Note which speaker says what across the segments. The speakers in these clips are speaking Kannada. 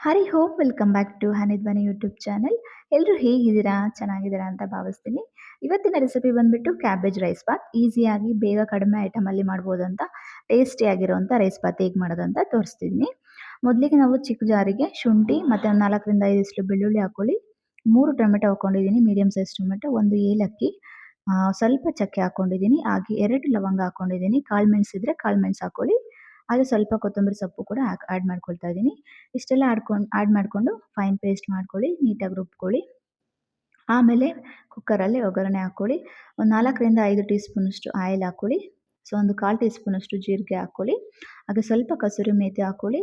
Speaker 1: Hari Om welcome back to Hanidhwani YouTube channel. ಎಲ್ಲರೂ ಹೇಗಿದ್ದೀರಾ? ಚೆನ್ನಾಗಿದ್ದೀರಾ ಅಂತ ಭಾವಿಸ್ತೀನಿ. ಇವತ್ತಿನ ರೆಸಿಪಿ ಬಂದ್ಬಿಟ್ಟು ಕ್ಯಾಬೇಜ್ ರೈಸ್ ಬಾತ್. ಈಸಿಯಾಗಿ ಬೇಗ ಕಡಿಮೆ ಐಟಮಲ್ಲಿ ಮಾಡ್ಬೋದು ಅಂತ ಟೇಸ್ಟಿಯಾಗಿರುವಂಥ ರೈಸ್ ಬಾತ್ ಹೇಗೆ ಮಾಡೋದು ಅಂತ ತೋರಿಸ್ತಿದ್ದೀನಿ. ಮೊದಲಿಗೆ ನಾವು ಚಿಕ್ಕ ಜಾರಿಗೆ ಶುಂಠಿ ಮತ್ತು ಒಂದು 4ರಿಂದ 5 ಇಷ್ಟು ಬೆಳ್ಳುಳ್ಳಿ ಹಾಕ್ಕೊಳ್ಳಿ. 3 ಟೊಮೆಟೊ ಹಾಕ್ಕೊಂಡಿದ್ದೀನಿ, ಮೀಡಿಯಮ್ ಸೈಜ್ ಟೊಮೆಟೊ, 1 ಏಲಕ್ಕಿ, ಸ್ವಲ್ಪ ಚಕ್ಕೆ ಹಾಕ್ಕೊಂಡಿದ್ದೀನಿ, ಹಾಗೆ 2 ಲವಂಗ ಹಾಕ್ಕೊಂಡಿದ್ದೀನಿ. ಕಾಳು ಮೆಣಸಿದ್ರೆ ಕಾಳು ಮೆಣಸು ಹಾಕ್ಕೊಳ್ಳಿ. ಹಾಗೆ ಸ್ವಲ್ಪ ಕೊತ್ತಂಬರಿ ಸೊಪ್ಪು ಕೂಡ ಆ್ಯಡ್ ಮಾಡ್ಕೊಳ್ತಾ ಇದ್ದೀನಿ. ಇಷ್ಟೆಲ್ಲ ಆ್ಯಡ್ ಮಾಡಿಕೊಂಡು ಫೈನ್ ಪೇಸ್ಟ್ ಮಾಡ್ಕೊಳ್ಳಿ, ನೀಟಾಗಿ ರುಬ್ಕೊಳ್ಳಿ. ಆಮೇಲೆ ಕುಕ್ಕರಲ್ಲಿ ಒಗ್ಗರಣೆ ಹಾಕ್ಕೊಳ್ಳಿ. ಒಂದು 4ರಿಂದ 5 ಟೀ ಸ್ಪೂನಷ್ಟು ಆಯಿಲ್ ಹಾಕ್ಕೊಳ್ಳಿ. ಸೊ ಒಂದು 1/4 ಟೀ ಸ್ಪೂನಷ್ಟು ಜೀರಿಗೆ ಹಾಕ್ಕೊಳ್ಳಿ. ಹಾಗೆ ಸ್ವಲ್ಪ ಕಸೂರಿ ಮೇಥಿ ಹಾಕ್ಕೊಳ್ಳಿ.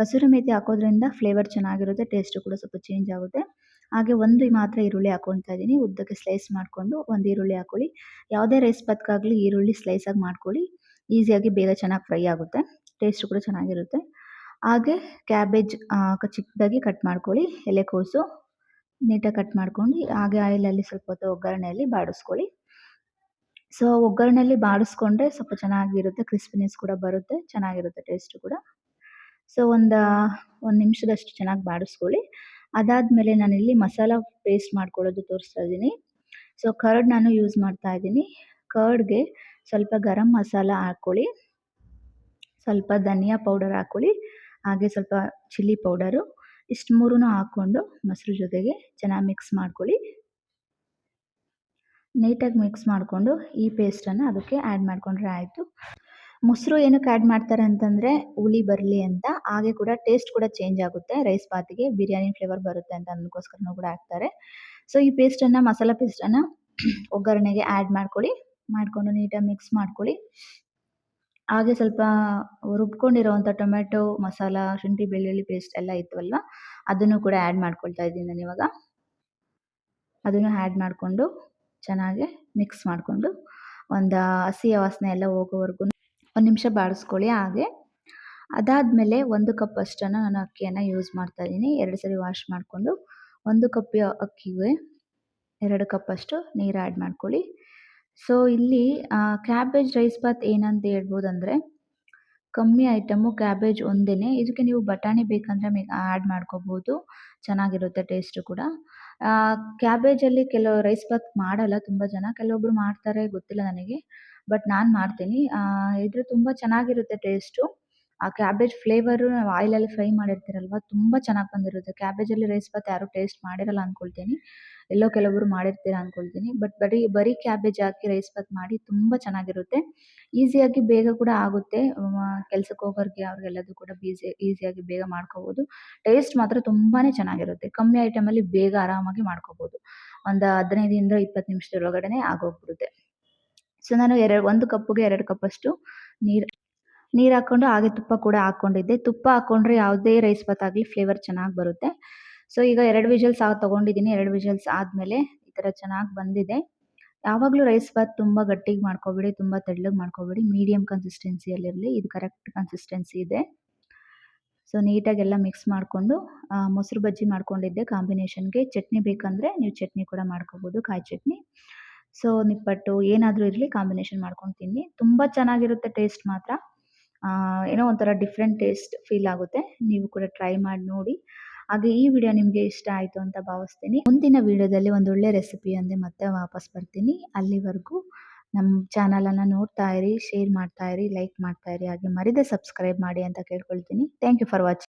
Speaker 1: ಕಸೂರಿ ಮೇಥಿ ಹಾಕೋದ್ರಿಂದ ಫ್ಲೇವರ್ ಚೆನ್ನಾಗಿರುತ್ತೆ, ಟೇಸ್ಟು ಕೂಡ ಸ್ವಲ್ಪ ಚೇಂಜ್ ಆಗುತ್ತೆ. ಹಾಗೆ ಒಂದು ಮಾತ್ರ ಈರುಳ್ಳಿ ಹಾಕ್ಕೊಳ್ತಾ ಇದ್ದೀನಿ, ಉದ್ದಕ್ಕೆ ಸ್ಲೈಸ್ ಮಾಡಿಕೊಂಡು ಒಂದು ಈರುಳ್ಳಿ ಹಾಕ್ಕೊಳ್ಳಿ. ಯಾವುದೇ ರೈಸ್ ಬಾತ್ಗಾಗಲಿ ಈರುಳ್ಳಿ ಸ್ಲೈಸಾಗಿ ಮಾಡ್ಕೊಳ್ಳಿ, ಈಸಿಯಾಗಿ ಬೇಗ ಚೆನ್ನಾಗಿ ಫ್ರೈ ಆಗುತ್ತೆ, ಟೇಸ್ಟು ಕೂಡ ಚೆನ್ನಾಗಿರುತ್ತೆ. ಹಾಗೆ ಕ್ಯಾಬೇಜ್ ಚಿಕ್ಕದಾಗಿ ಕಟ್ ಮಾಡ್ಕೊಳ್ಳಿ, ಎಲೆಕೋಸು ನೀಟಾಗಿ ಕಟ್ ಮಾಡ್ಕೊಂಡು ಹಾಗೆ ಆಯಿಲಲ್ಲಿ ಸ್ವಲ್ಪ ಹೊತ್ತು ಒಗ್ಗರಣೆಯಲ್ಲಿ ಬಾಡಿಸ್ಕೊಳ್ಳಿ. ಸೊ ಒಗ್ಗರಣೆಯಲ್ಲಿ ಬಾಡಿಸ್ಕೊಂಡ್ರೆ ಸ್ವಲ್ಪ ಚೆನ್ನಾಗಿರುತ್ತೆ, ಕ್ರಿಸ್ಪಿನೆಸ್ ಕೂಡ ಬರುತ್ತೆ, ಚೆನ್ನಾಗಿರುತ್ತೆ ಟೇಸ್ಟು ಕೂಡ. ಸೊ ಒಂದು ನಿಮಿಷದಷ್ಟು ಚೆನ್ನಾಗಿ ಬಾಡಿಸ್ಕೊಳ್ಳಿ. ಅದಾದಮೇಲೆ ನಾನಿಲ್ಲಿ ಮಸಾಲ ಪೇಸ್ಟ್ ಮಾಡ್ಕೊಳ್ಳೋದು ತೋರಿಸ್ತಾ ಇದ್ದೀನಿ. ಸೊ ಕರ್ಡ್ ನಾನು ಯೂಸ್ ಮಾಡ್ತಾ ಇದ್ದೀನಿ. ಕರ್ಡ್ಗೆ ಸ್ವಲ್ಪ ಗರಂ ಮಸಾಲ ಹಾಕ್ಕೊಳ್ಳಿ, ಸ್ವಲ್ಪ ಧನಿಯಾ ಪೌಡರ್ ಹಾಕ್ಕೊಳ್ಳಿ, ಹಾಗೆ ಸ್ವಲ್ಪ ಚಿಲ್ಲಿ ಪೌಡರು, ಇಷ್ಟು ಮೂರೂ ಹಾಕ್ಕೊಂಡು ಮೊಸರು ಜೊತೆಗೆ ಚೆನ್ನಾಗಿ ಮಿಕ್ಸ್ ಮಾಡ್ಕೊಳ್ಳಿ. ನೀಟಾಗಿ ಮಿಕ್ಸ್ ಮಾಡಿಕೊಂಡು ಈ ಪೇಸ್ಟನ್ನು ಅದಕ್ಕೆ ಆ್ಯಡ್ ಮಾಡಿಕೊಂಡ್ರೆ ಆಯಿತು. ಮೊಸರು ಏನಕ್ಕೆ ಆ್ಯಡ್ ಮಾಡ್ತಾರೆ ಅಂತಂದರೆ ಹುಳಿ ಬರಲಿ ಅಂತ, ಹಾಗೆ ಕೂಡ ಟೇಸ್ಟ್ ಕೂಡ ಚೇಂಜ್ ಆಗುತ್ತೆ, ರೈಸ್ ಬಾತಿಗೆ ಬಿರಿಯಾನಿ ಫ್ಲೇವರ್ ಬರುತ್ತೆ ಅಂತ ಅದಕ್ಕೋಸ್ಕರನೂ ಕೂಡ ಹಾಕ್ತಾರೆ. ಸೊ ಈ ಪೇಸ್ಟನ್ನು ಮಸಾಲ ಪೇಸ್ಟನ್ನು ಒಗ್ಗರಣೆಗೆ ಆ್ಯಡ್ ಮಾಡಿಕೊಂಡು ನೀಟಾಗಿ ಮಿಕ್ಸ್ ಮಾಡ್ಕೊಳ್ಳಿ. ಹಾಗೆ ಸ್ವಲ್ಪ ರುಬ್ಕೊಂಡಿರೋವಂಥ ಟೊಮೆಟೊ ಮಸಾಲ, ಶುಂಠಿ ಬೆಳ್ಳುಳ್ಳಿ ಪೇಸ್ಟ್ ಎಲ್ಲ ಇತ್ತವಲ್ವ, ಅದನ್ನು ಕೂಡ ಆ್ಯಡ್ ಮಾಡ್ಕೊಳ್ತಾ ಇದ್ದೀನಿ ನಾನಿವಾಗ. ಅದನ್ನು ಆ್ಯಡ್ ಮಾಡಿಕೊಂಡು ಚೆನ್ನಾಗಿ ಮಿಕ್ಸ್ ಮಾಡಿಕೊಂಡು ಒಂದು ಹಸಿ ವಾಸನೆ ಎಲ್ಲ ಹೋಗೋವರೆಗೂ ಒಂದು ನಿಮಿಷ ಬಾಡಿಸ್ಕೊಳ್ಳಿ. ಹಾಗೆ ಅದಾದಮೇಲೆ 1 ಕಪ್ ಅಷ್ಟನ್ನು ನಾನು ಅಕ್ಕಿಯನ್ನು ಯೂಸ್ ಮಾಡ್ತಾ ಇದ್ದೀನಿ. 2 ಸರಿ ವಾಶ್ ಮಾಡಿಕೊಂಡು 1 ಕಪ್ ಅಕ್ಕಿಗೆ 2 ಕಪ್ ಅಷ್ಟು ನೀರು ಆ್ಯಡ್ ಮಾಡ್ಕೊಳ್ಳಿ. ಸೊ ಇಲ್ಲಿ ಕ್ಯಾಬೇಜ್ ರೈಸ್ ಬಾತ್ ಏನಂತ ಹೇಳ್ಬೋದಂದರೆ ಕಮ್ಮಿ ಐಟಮು, ಕ್ಯಾಬೇಜ್ ಒಂದೇ. ಇದಕ್ಕೆ ನೀವು ಬಟಾಣಿ ಬೇಕಂದರೆ ಆ್ಯಡ್ ಮಾಡ್ಕೋಬೋದು, ಚೆನ್ನಾಗಿರುತ್ತೆ ಟೇಸ್ಟು ಕೂಡ. ಕ್ಯಾಬೇಜಲ್ಲಿ ಕೆಲವು ರೈಸ್ ಬಾತ್ ಮಾಡಲ್ಲ ತುಂಬ ಜನ, ಕೆಲವೊಬ್ಬರು ಮಾಡ್ತಾರೆ, ಗೊತ್ತಿಲ್ಲ ನನಗೆ, ಬಟ್ ನಾನು ಮಾಡ್ತೀನಿ. ಇದು ತುಂಬ ಚೆನ್ನಾಗಿರುತ್ತೆ ಟೇಸ್ಟು. ಆ ಕ್ಯಾಬೇಜ್ ಫ್ಲೇವರು ನಾವು ಆಯಿಲಲ್ಲಿ ಫ್ರೈ ಮಾಡಿರ್ತೀರಲ್ವ, ತುಂಬ ಚೆನ್ನಾಗಿ ಬಂದಿರುತ್ತೆ. ಕ್ಯಾಬೇಜಲ್ಲಿ ರೈಸ್ ಬಾತ್ ಯಾರೂ ಟೇಸ್ಟ್ ಮಾಡಿರಲ್ಲ ಅಂದ್ಕೊಳ್ತೀನಿ, ಎಲ್ಲೋ ಕೆಲವೊಬ್ಬರು ಮಾಡಿರ್ತೀರ ಅಂದ್ಕೊಳ್ತೀನಿ. ಬಟ್ ಬರೀ ಕ್ಯಾಬೇಜ್ ಹಾಕಿ ರೈಸ್ ಬಾತ್ ಮಾಡಿ ತುಂಬ ಚೆನ್ನಾಗಿರುತ್ತೆ, ಈಸಿಯಾಗಿ ಬೇಗ ಕೂಡ ಆಗುತ್ತೆ. ಕೆಲ್ಸಕ್ಕೆ ಹೋಗೋರಿಗೆ ಅವ್ರಿಗೆಲ್ಲದೂ ಕೂಡ ಈಸಿಯಾಗಿ ಬೇಗ ಮಾಡ್ಕೋಬೋದು. ಟೇಸ್ಟ್ ಮಾತ್ರ ತುಂಬಾ ಚೆನ್ನಾಗಿರುತ್ತೆ, ಕಮ್ಮಿ ಐಟಮಲ್ಲಿ ಬೇಗ ಆರಾಮಾಗಿ ಮಾಡ್ಕೋಬೋದು. ಒಂದು 15ರಿಂದ 20 ನಿಮಿಷದೊಳಗಡೆ ಆಗೋಗ್ಬಿಡುತ್ತೆ. ಸೊ ನಾನು 1 ಕಪ್ಪಿಗೆ 2 ಕಪ್ಪಷ್ಟು ನೀರು ಹಾಕ್ಕೊಂಡು ಹಾಗೆ ತುಪ್ಪ ಕೂಡ ಹಾಕ್ಕೊಂಡಿದ್ದೆ. ತುಪ್ಪ ಹಾಕ್ಕೊಂಡ್ರೆ ಯಾವುದೇ ರೈಸ್ ಬಾತ್ ಆಗಲಿ ಫ್ಲೇವರ್ ಚೆನ್ನಾಗಿ ಬರುತ್ತೆ. ಸೊ ಈಗ 2 ವಿಷಲ್ಸ್ ತೊಗೊಂಡಿದ್ದೀನಿ. 2 ವಿಷಲ್ಸ್ ಆದಮೇಲೆ ಈ ಥರ ಚೆನ್ನಾಗಿ ಬಂದಿದೆ. ಯಾವಾಗಲೂ ರೈಸ್ ಬಾತ್ ತುಂಬ ಗಟ್ಟಿಗೆ ಮಾಡ್ಕೋಬೇಡಿ, ತುಂಬ ತೆಳ್ಳಗೆ ಮಾಡ್ಕೋಬೇಡಿ, ಮೀಡಿಯಮ್ ಕನ್ಸಿಸ್ಟೆನ್ಸಿಯಲ್ಲಿರಲಿ. ಇದು ಕರೆಕ್ಟ್ ಕನ್ಸಿಸ್ಟೆನ್ಸಿ ಇದೆ. ಸೊ ನೀಟಾಗೆಲ್ಲ ಮಿಕ್ಸ್ ಮಾಡಿಕೊಂಡು ಮೊಸರು ಬಜ್ಜಿ ಮಾಡ್ಕೊಂಡಿದ್ದೆ ಕಾಂಬಿನೇಷನ್ಗೆ. ಚಟ್ನಿ ಬೇಕಂದರೆ ನೀವು ಚಟ್ನಿ ಕೂಡ ಮಾಡ್ಕೋಬೋದು, ಕಾಯಿ ಚಟ್ನಿ. ಸೊ ನಿಪ್ಪಟ್ಟು ಏನಾದರೂ ಇರಲಿ ಕಾಂಬಿನೇಷನ್ ಮಾಡ್ಕೊಂಡು ತಿನ್ನಿ, ತುಂಬ ಚೆನ್ನಾಗಿರುತ್ತೆ ಟೇಸ್ಟ್ ಮಾತ್ರ. ಏನೋ ಒಂಥರ ಡಿಫ್ರೆಂಟ್ ಟೇಸ್ಟ್ ಫೀಲ್ ಆಗುತ್ತೆ. ನೀವು ಕೂಡ ಟ್ರೈ ಮಾಡಿ ನೋಡಿ. ಹಾಗೆ ಈ ವಿಡಿಯೋ ನಿಮಗೆ ಇಷ್ಟ ಆಯಿತು ಅಂತ ಭಾವಿಸ್ತೀನಿ. ಮುಂದಿನ ವಿಡಿಯೋದಲ್ಲಿ ಒಂದೊಳ್ಳೆ ರೆಸಿಪಿಯೊಂದಿಗೆ ಮತ್ತೆ ವಾಪಸ್ ಬರ್ತೀನಿ. ಅಲ್ಲಿವರೆಗೂ ನಮ್ಮ ಚಾನಲನ್ನು ನೋಡ್ತಾ ಇರಿ, ಶೇರ್ ಮಾಡ್ತಾ ಇರಿ, ಲೈಕ್ ಮಾಡ್ತಾ ಇರಿ, ಹಾಗೆ ಮರೀದೆ ಸಬ್ಸ್ಕ್ರೈಬ್ ಮಾಡಿ ಅಂತ ಕೇಳ್ಕೊಳ್ತೀನಿ. Thank you for watching.